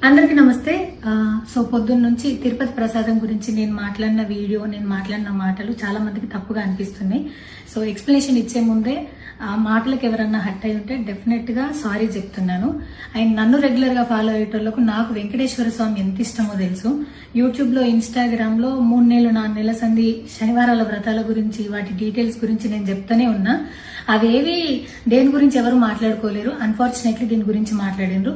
అందరికీ నమస్తే. సో పొద్దున్న నుంచి తిరుపతి ప్రసాదం గురించి నేను మాట్లాడిన వీడియో, నేను మాట్లాడిన మాటలు చాలా మందికి తప్పుగా అనిపిస్తున్నాయి. సో ఎక్స్ప్లెనేషన్ ఇచ్చే ముందే ఆ మాటలకు ఎవరన్నా హట్ అయి ఉంటే డెఫినెట్ గా సారీ చెప్తున్నాను. అండ్ నన్ను రెగ్యులర్ గా ఫాలో అయ్యేటోళ్లకు నాకు వెంకటేశ్వర స్వామి ఎంత ఇష్టమో తెలుసు. యూట్యూబ్ లో, ఇన్స్టాగ్రామ్ లో 3 నెలలు 4 నెలల సంది శనివారాల వ్రతాల గురించి, వాటి డీటెయిల్స్ గురించి నేను చెప్తానే ఉన్నా. అవేవి దేని గురించి ఎవరు మాట్లాడుకోలేరు. అన్ఫార్చునేట్లీ దీని గురించి మాట్లాడిండ్రు.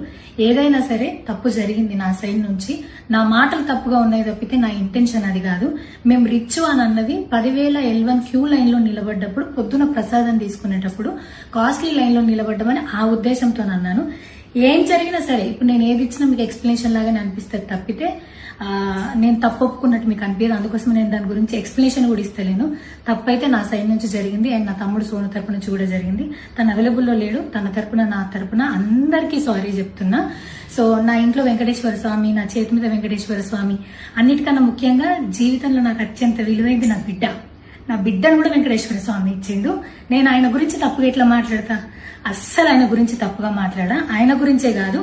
ఏదైనా సరే తప్పు జరిగింది నా సైడ్ నుంచి. నా మాటలు తప్పుగా ఉన్నాయి తప్పితే నా ఇంటెన్షన్ అది కాదు. మేము రిచ్ అని అన్నది 10,000 L1 క్యూ లైన్ లో నిలబడ్డప్పుడు, పొద్దున ప్రసాదం తీసుకునేటప్పుడు కాస్ట్లీ లైన్ లో నిలబడ్డమని ఆ ఉద్దేశంతో అన్నాను. ఏం జరిగినా సరే ఇప్పుడు నేను ఏది ఇచ్చినా మీకు ఎక్స్ప్లెనేషన్ లాగానే అనిపిస్తుంది తప్పితే నేను తప్పు ఒప్పుకున్నట్టు మీకు అనిపించదు. అందుకోసం నేను దాని గురించి ఎక్స్ప్లెనేషన్ కూడా ఇస్తలేను. తప్పైతే నా సైడ్ నుంచి జరిగింది. అండ్ నా తమ్ముడు సోను తరపున నుంచి కూడా జరిగింది. తను అవైలబుల్లో లేడు. తన తరపున, నా తరపున అందరికీ సారీ చెప్తున్నా. సో నా ఇంట్లో వెంకటేశ్వర స్వామి, నా చేతి మీద వెంకటేశ్వర స్వామి, అన్నిటికన్నా ముఖ్యంగా జీవితంలో నాకు అత్యంత విలువైంది నా బిడ్డ. నా బిడ్డను కూడా వెంకటేశ్వర స్వామి ఇచ్చిండు. నేను ఆయన గురించి తప్పుగా ఎట్లా మాట్లాడతా? అస్సలు ఆయన గురించి తప్పుగా మాట్లాడా. ఆయన గురించే కాదు,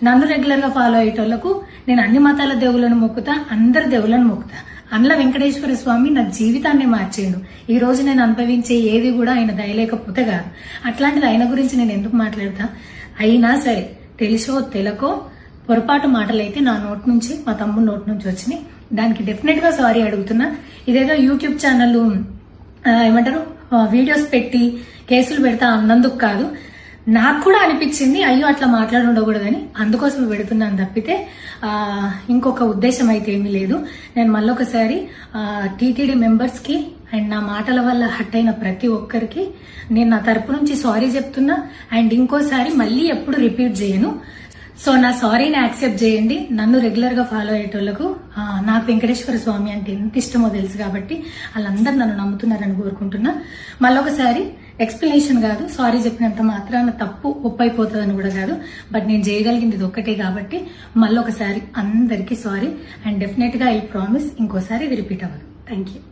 నన్ను రెగ్యులర్ గా ఫాలో అయ్యేటోళ్లకు నేను అన్ని మతాల దేవులను మొక్కుతా, అందరి దేవులను మొక్కుతా. అందులో వెంకటేశ్వర స్వామి నా జీవితాన్ని మార్చేయండు. ఈ రోజు నేను అనుభవించే ఏది కూడా ఆయన దయలేకపోతే కాదు. అట్లాంటిది ఆయన గురించి నేను ఎందుకు మాట్లాడతా? అయినా సరే తెలుసో తెలకో పొరపాటు మాటలైతే నా నోట్ నుంచి, మా తమ్ముడు నోట్ నుంచి వచ్చినాయి. దానికి డెఫినెట్ గా సారీ అడుగుతున్నా. ఇదేదో యూట్యూబ్ ఛానల్ ఏమంటారు వీడియోస్ పెట్టి కేసులు పెడతా అన్నందుకు కాదు, నాకు కూడా అనిపించింది అయ్యో అట్లా మాట్లాడి ఉండకూడదని, అందుకోసం పెడుతున్నాను తప్పితే ఇంకొక ఉద్దేశం అయితే ఏమీ లేదు. నేను మళ్ళొకసారి టీటీడీ మెంబర్స్ కి అండ్ నా మాటల వల్ల హట్ అయిన ప్రతి ఒక్కరికి నేను నా తరపు నుంచి సారీ చెప్తున్నా. అండ్ ఇంకోసారి మళ్ళీ ఎప్పుడు రిపీట్ చేయను. సో నా సారీని యాక్సెప్ట్ చేయండి. నన్ను రెగ్యులర్ గా ఫాలో అయ్యేటోళ్లకు నాకు వెంకటేశ్వర స్వామి అంటే ఎంత ఇష్టమో తెలుసు కాబట్టి వాళ్ళందరూ నన్ను నమ్ముతున్నారని కోరుకుంటున్నా. మళ్ళొకసారి ఎక్స్ప్లెనేషన్ కాదు, సారీ చెప్పినంత మాత్రాన తప్పు ఒప్పైపోతుందని కూడా కాదు. బట్ నేను చేయగలిగింది ఇది ఒక్కటే కాబట్టి మళ్ళొకసారి అందరికీ సారీ. అండ్ డెఫినెట్ గా ఐ ప్రామిస్ ఇంకోసారి ఇది రిపీట్ అవ్వదు. Thank you.